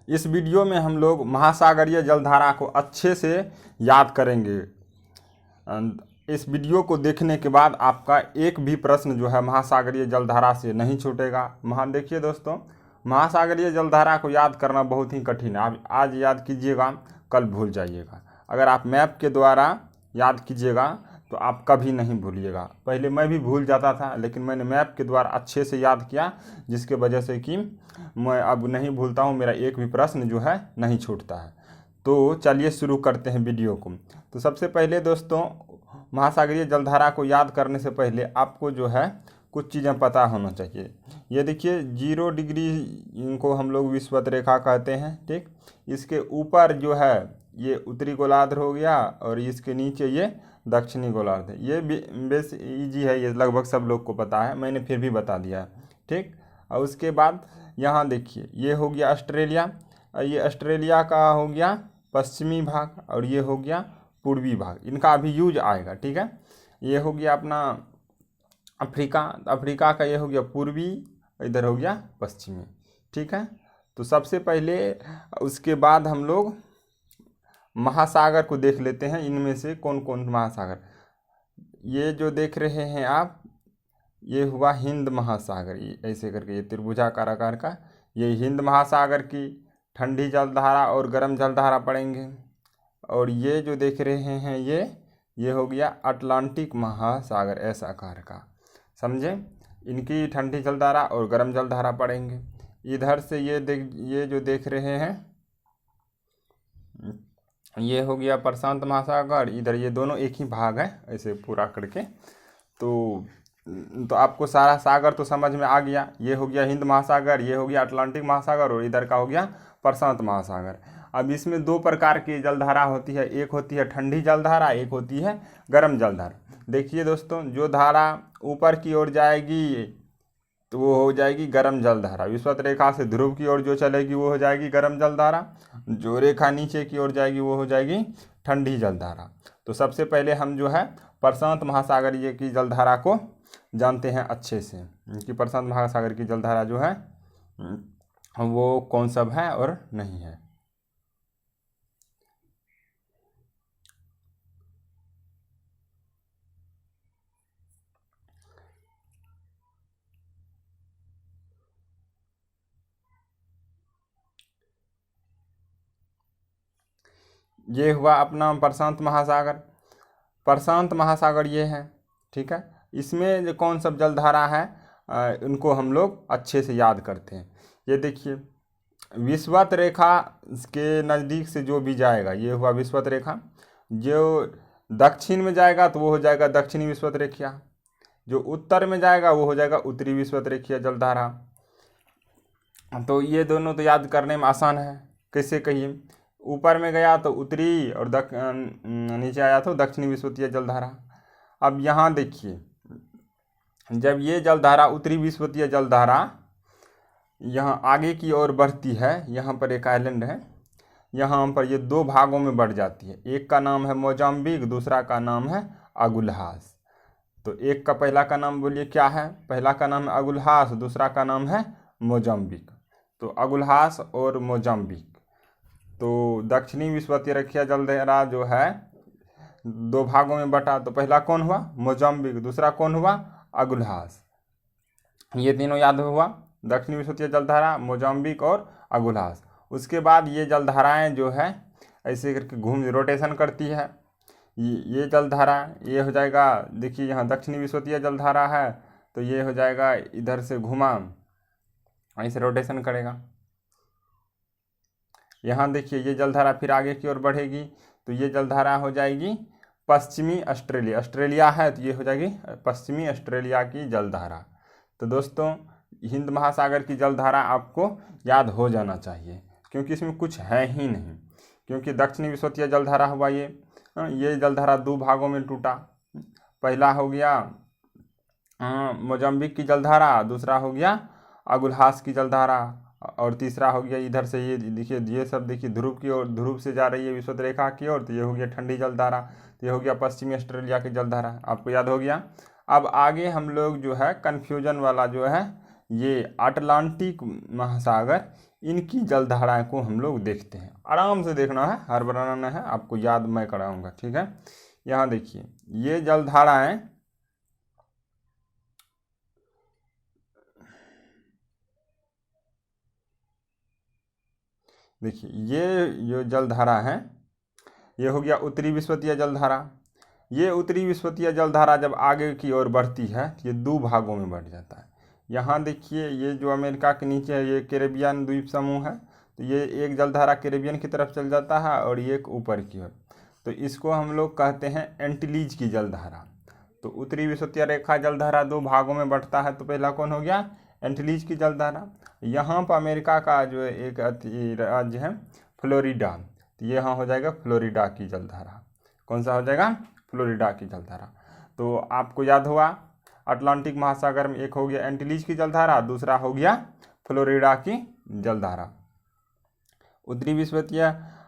इस वीडियो में हम लोग महासागरीय जलधारा को अच्छे से याद करेंगे। इस वीडियो को देखने के बाद आपका एक भी प्रश्न जो है महासागरीय जलधारा से नहीं छूटेगा। देखिए दोस्तों, महासागरीय जलधारा को याद करना बहुत ही कठिन है। आप आज याद कीजिएगा, कल भूल जाइएगा। अगर आप मैप के द्वारा याद कीजिएगा तो आप कभी नहीं भूलिएगा। पहले मैं भी भूल जाता था, लेकिन मैंने मैप के द्वारा अच्छे से याद किया, जिसके वजह से कि मैं अब नहीं भूलता हूँ, मेरा एक भी प्रश्न जो है नहीं छूटता है। तो चलिए शुरू करते हैं वीडियो को। तो सबसे पहले दोस्तों, महासागरीय जलधारा को याद करने से पहले आपको जो है कुछ चीज़ें पता होना चाहिए। ये देखिए 0 डिग्री इनको हम लोग विषुवत रेखा कहते हैं, ठीक। इसके ऊपर जो है ये उत्तरी गोलार्ध हो गया और इसके नीचे ये दक्षिणी गोलार्ध है। ये बेस इजी है, ये लगभग सब लोग को पता है, मैंने फिर भी बता दिया, ठीक। और उसके बाद यहाँ देखिए ये हो गया ऑस्ट्रेलिया, ये ऑस्ट्रेलिया का हो गया पश्चिमी भाग और ये हो गया पूर्वी भाग, इनका अभी यूज आएगा, ठीक है। ये हो गया अपना अफ्रीका, अफ्रीका का ये हो गया पूर्वी, इधर हो गया पश्चिमी, ठीक है। तो सबसे पहले उसके बाद हम लोग महासागर को देख लेते हैं, इनमें से कौन कौन महासागर। ये जो देख रहे हैं आप, ये हुआ हिंद महासागर, ये ऐसे करके ये त्रिभुजाकार आकार का, ये हिंद महासागर की ठंडी जलधारा और गर्म जलधारा पड़ेंगे। और ये जो देख रहे हैं ये हो गया अटलांटिक महासागर, ऐसा आकार का, समझे। इनकी ठंडी जलधारा और गर्म जलधारा पड़ेंगे। इधर से ये जो देख रहे हैं ये हो गया प्रशांत महासागर, इधर ये दोनों एक ही भाग है, ऐसे पूरा करके। तो आपको सारा सागर तो समझ में आ गया। ये हो गया हिंद महासागर, ये हो गया अटलांटिक महासागर और इधर का हो गया प्रशांत महासागर। अब इसमें दो प्रकार की जलधारा होती है, एक होती है ठंडी जलधारा, एक होती है गर्म जलधारा। देखिए दोस्तों, जो धारा ऊपर की ओर जाएगी तो वो हो जाएगी गर्म जलधारा, विषुवत रेखा से ध्रुव की ओर जो चलेगी वो हो जाएगी गर्म जलधारा, जो रेखा नीचे की ओर जाएगी वो हो जाएगी ठंडी जलधारा। तो सबसे पहले हम जो है प्रशांत महासागरीय की जलधारा को जानते हैं अच्छे से, कि प्रशांत महासागर की जलधारा जो है वो कौन सब है और नहीं है। ये हुआ अपना प्रशांत महासागर। प्रशांत महासागर ये है, ठीक है। इसमें जो कौन सब जलधारा है इनको हम लोग अच्छे से याद करते हैं। ये देखिए विषुवत रेखा के नज़दीक से जो भी जाएगा, ये हुआ विषुवत रेखा। जो दक्षिण में जाएगा तो वो हो जाएगा दक्षिणी विषुवत रेखा, जो उत्तर में जाएगा वो हो जाएगा उत्तरी विषुवत रेखीय जलधारा। तो ये दोनों तो याद करने में आसान है। कैसे कहिए, ऊपर में गया तो उत्तरी और नीचे आया तो दक्षिणी विषुवतीय जलधारा। अब यहाँ देखिए, जब ये जलधारा उत्तरी विषुवतीय जलधारा यहाँ आगे की ओर बढ़ती है, यहाँ पर एक आइलैंड है, यहाँ पर ये दो भागों में बढ़ जाती है। एक का नाम है मोजाम्बिक, दूसरा का नाम है अगुल्हास। तो एक का पहला का नाम बोलिए क्या है, पहला का नाम है अगुल्हास, दूसरा का नाम है मोजाम्बिक। तो अगुल्हास और मोजाम्बिक, तो दक्षिणी विषुवतीय रेखीय जलधारा जो है दो भागों में बटा। तो पहला कौन हुआ, मोजाम्बिक, दूसरा कौन हुआ, अगुल्हास। ये तीनों याद हुआ, दक्षिणी विषुवतीय जलधारा, मोजाम्बिक और अगुल्हास। उसके बाद ये जलधाराएं जो है ऐसे करके घूम रोटेशन करती है। ये जलधारा ये हो जाएगा, देखिए यहाँ दक्षिणी विषुवतीय जलधारा है तो ये हो जाएगा इधर से घुमा, ऐसे रोटेशन करेगा। यहाँ देखिए ये जलधारा फिर आगे की ओर बढ़ेगी तो ये जलधारा हो जाएगी पश्चिमी ऑस्ट्रेलिया, ऑस्ट्रेलिया है तो ये हो जाएगी पश्चिमी ऑस्ट्रेलिया की जलधारा। तो दोस्तों हिंद महासागर की जलधारा आपको याद हो जाना चाहिए, क्योंकि इसमें कुछ है ही नहीं। क्योंकि दक्षिणी विषुवतीय जलधारा हुआ ये जलधारा दो भागों में टूटा। पहला हो गया मोजाम्बिक की जलधारा, दूसरा हो गया अगुल्हास की जलधारा और तीसरा हो गया इधर से ये देखिए, ये सब देखिए ध्रुव की ओर, ध्रुव से जा रही है विषुवत रेखा की ओर, तो ये हो गया ठंडी जलधारा। तो ये हो गया पश्चिमी ऑस्ट्रेलिया की जलधारा, आपको याद हो गया। अब आगे हम लोग जो है कन्फ्यूजन वाला जो है ये अटलांटिक महासागर, इनकी जलधाराएं को हम लोग देखते हैं। आराम से देखना है, हड़बड़ाना है, आपको याद मैं कराऊंगा, ठीक है। यहाँ देखिए ये जलधाराएं, देखिए ये जो जलधारा है ये हो गया उत्तरी विश्वतीय जलधारा। ये उत्तरी विश्वतीय जलधारा जब आगे की ओर बढ़ती है तो ये दो भागों में बढ़ जाता है। यहाँ देखिए ये जो अमेरिका के नीचे है ये कैरेबियन द्वीप समूह है, तो ये एक जलधारा कैरेबियन की तरफ चल जाता है और एक ऊपर की ओर, तो इसको हम लोग कहते हैं एंटीलीज की जलधारा। तो उत्तरी विश्वतीय रेखा जलधारा दो भागों में बढ़ता है, तो पहला कौन हो गया, एंटीलीज की जलधारा। यहाँ पर अमेरिका का जो एक राज्य है फ्लोरिडा, तो ये यहाँ हो जाएगा फ्लोरिडा की जलधारा। कौन सा हो जाएगा, फ्लोरिडा की जलधारा। तो आपको याद हुआ अटलांटिक महासागर में एक हो गया एंटीलीज की जलधारा, दूसरा हो गया फ्लोरिडा की जलधारा। उत्तरी विश्वतीय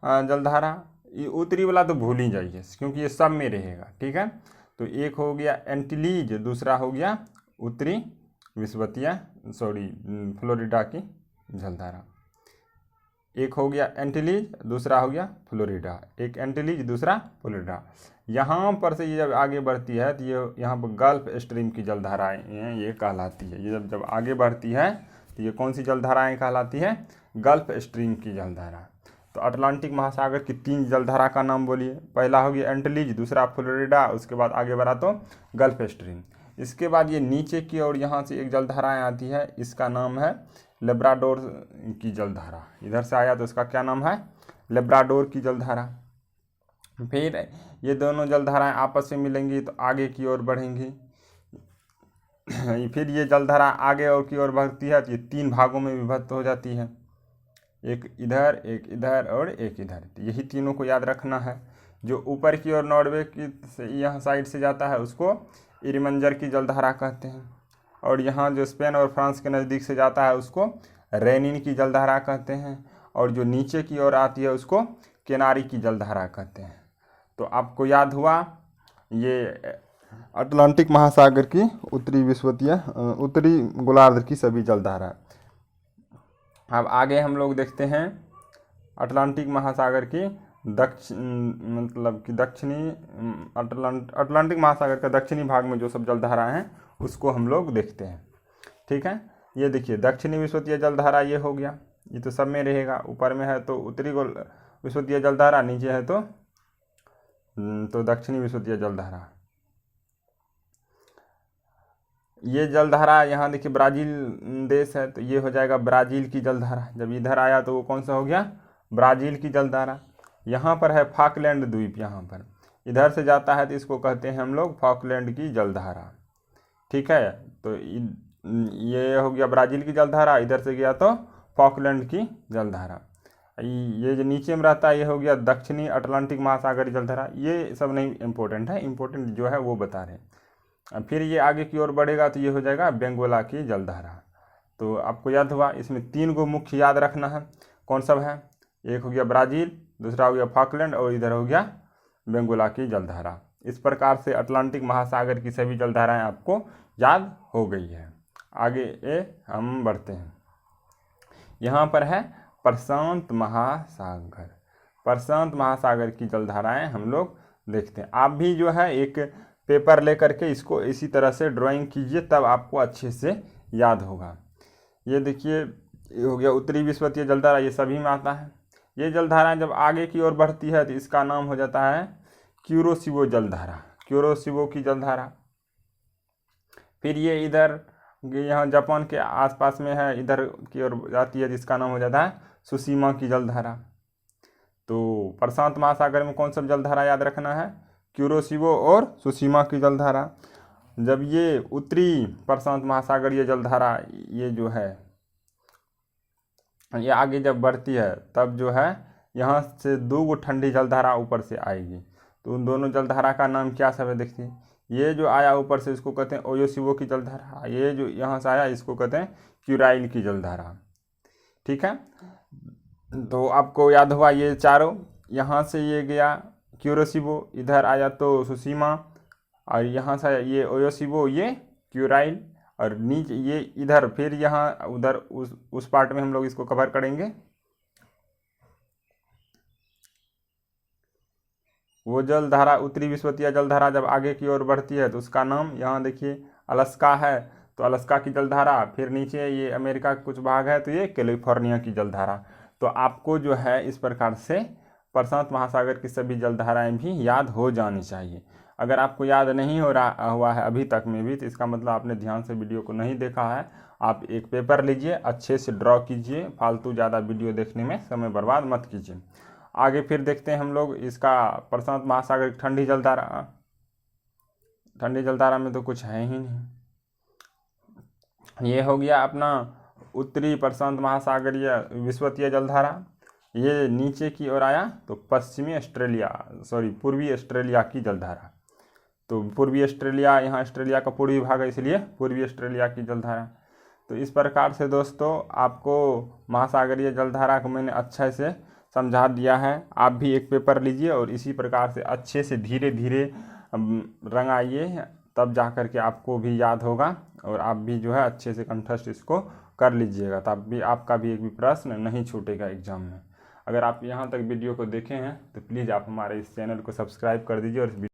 जलधारा, ये उत्तरी वाला तो भूल ही जाइए क्योंकि ये सब में रहेगा, ठीक है। तो एक हो गया एंटीलीज, दूसरा हो गया उत्तरी विश्वतीय फ्लोरिडा की जलधारा। एक हो गया एंटीलीज, दूसरा हो गया फ्लोरिडा, एक एंटीलीज दूसरा फ्लोरिडा। यहाँ पर से ये जब आगे बढ़ती है तो ये यहाँ पर गल्फ स्ट्रीम की जलधाराएँ ये कहलाती है। ये जब जब आगे बढ़ती है तो ये कौन सी जलधाराएँ कहलाती है, गल्फ स्ट्रीम की जलधारा। तो अटलांटिक महासागर की तीन जलधारा का नाम बोलिए। पहला हो गया एंटीलीज, दूसरा फ्लोरिडा, उसके बाद आगे बढ़ा तो गल्फ स्ट्रीम। इसके बाद ये नीचे की ओर यहाँ से एक जलधाराएँ आती है, इसका नाम है लेब्राडोर की जलधारा। इधर से आया तो इसका क्या नाम है, लेब्राडोर की जलधारा। फिर ये दोनों जलधाराएं आपस में मिलेंगी तो आगे की ओर बढ़ेंगी। फिर ये जलधारा आगे और की ओर बढ़ती है तो ये तीन भागों में विभक्त हो जाती है, एक इधर, एक इधर और एक इधर। तो यही तीनों को याद रखना है। जो ऊपर की ओर नॉर्वे की यहाँ साइड से जाता है उसको इरिमंजर की जलधारा कहते हैं, और यहाँ जो स्पेन और फ्रांस के नज़दीक से जाता है उसको रेनिन की जलधारा कहते हैं, और जो नीचे की ओर आती है उसको केनारी की जलधारा कहते हैं। तो आपको याद हुआ ये अटलांटिक महासागर की उत्तरी गोलार्ध की सभी जलधारा। अब आगे हम लोग देखते हैं अटलांटिक महासागर की अटलांटिक महासागर का दक्षिणी भाग में जो सब जलधारा हैं उसको हम लोग देखते हैं, ठीक है। ये देखिए दक्षिणी विश्वतीय जलधारा ये हो गया, ये तो सब में रहेगा। ऊपर में है तो उत्तरी विश्वतीय जलधारा, नीचे है तो दक्षिणी विश्वतीय जलधारा। ये जलधारा यहाँ देखिए ब्राज़ील देश है तो ये हो जाएगा ब्राज़ील की जलधारा। जब इधर आया तो वो कौन सा हो गया, ब्राज़ील की जलधारा। यहाँ पर है फॉकलैंड द्वीप, यहाँ पर इधर से जाता है तो इसको कहते हैं हम लोग फॉकलैंड की जलधारा, ठीक है। तो ये हो गया ब्राज़ील की जलधारा, इधर से गया तो फॉकलैंड की जलधारा। ये जो नीचे में रहता है ये हो गया दक्षिणी अटलांटिक महासागरीय जलधारा। ये सब नहीं इम्पोर्टेंट है, इम्पोर्टेंट जो है वो बता रहे हैं। फिर ये आगे की ओर बढ़ेगा तो ये हो जाएगा बेंगोला की जलधारा। तो आपको याद हुआ इसमें तीन को मुख्य याद रखना है, कौन सब है, एक हो गया ब्राज़ील, दूसरा हो गया फॉकलैंड और इधर हो गया बेंगोला की जलधारा। इस प्रकार से अटलांटिक महासागर की सभी जलधाराएं आपको याद हो गई है। आगे हम बढ़ते हैं। यहाँ पर है प्रशांत महासागर। प्रशांत महासागर की जलधाराएं हम लोग देखते हैं। आप भी जो है एक पेपर लेकर के इसको इसी तरह से ड्राइंग कीजिए, तब आपको अच्छे से याद होगा। ये देखिए ये हो गया उत्तरी विश्वतीय जलधारा, ये सभी में आता है। ये जलधारा जब आगे की ओर बढ़ती है तो इसका नाम हो जाता है क्यूरोसिबो जलधारा, क्यूरोसिबो की जलधारा। फिर ये इधर यहाँ जापान के आसपास में है, इधर की ओर जाती है जिसका नाम हो जाता है सुशीमा की जलधारा। तो प्रशांत महासागर में कौन सा जलधारा याद रखना है, क्यूरोसिबो और सुशीमा की जलधारा। जब ये उत्तरी प्रशांत महासागरीय जलधारा ये जो है ये आगे जब बढ़ती है तब जो है यहाँ से दो ठंडी जलधारा ऊपर से आएगी। तो उन दोनों जलधारा का नाम क्या सब है देखिए। ये जो आया ऊपर से इसको कहते हैं ओयोसिबो की जलधारा, ये जो यहाँ से आया इसको कहते हैं क्यूराइल की जलधारा, ठीक है। तो आपको याद हुआ ये चारों, यहाँ से ये गया क्यूरोसिबो, इधर आया तो सुशीमा, और यहाँ से ये ओयोसिबो, ये क्यूराइल, और नीचे ये इधर, फिर यहाँ उधर उस पार्ट में हम लोग इसको कवर करेंगे। वो जलधारा, उत्तरी विषुवतीय जलधारा जब आगे की ओर बढ़ती है तो उसका नाम, यहाँ देखिए अलास्का है तो अलास्का की जलधारा, फिर नीचे ये अमेरिका का कुछ भाग है तो ये कैलिफोर्निया की जलधारा। तो आपको जो है इस प्रकार से प्रशांत महासागर की सभी जलधाराएं भी याद हो जानी चाहिए। अगर आपको याद नहीं हो रहा हुआ है अभी तक में भी, तो इसका मतलब आपने ध्यान से वीडियो को नहीं देखा है। आप एक पेपर लीजिए, अच्छे से ड्रॉ कीजिए, फालतू ज़्यादा वीडियो देखने में समय बर्बाद मत कीजिए। आगे फिर देखते हैं हम लोग इसका प्रशांत महासागर की ठंडी जलधारा। ठंडी जलधारा में तो कुछ है ही नहीं। ये हो गया अपना उत्तरी प्रशांत महासागरीय विषुवतीय जलधारा। ये नीचे की ओर आया तो पूर्वी ऑस्ट्रेलिया की जलधारा। तो पूर्वी ऑस्ट्रेलिया, यहाँ ऑस्ट्रेलिया का पूर्वी भाग है इसलिए पूर्वी ऑस्ट्रेलिया की जलधारा। तो इस प्रकार से दोस्तों आपको महासागरीय जलधारा को मैंने अच्छे से समझा दिया है। आप भी एक पेपर लीजिए और इसी प्रकार से अच्छे से धीरे धीरे रंगाइए, तब जा कर के आपको भी याद होगा और आप भी जो है अच्छे से कंठस्थ इसको कर लीजिएगा, तब भी आपका भी एक भी प्रश्न नहीं छूटेगा एग्जाम में। अगर आप यहाँ तक वीडियो को देखे हैं तो प्लीज़ आप हमारे इस चैनल को सब्सक्राइब कर दीजिए और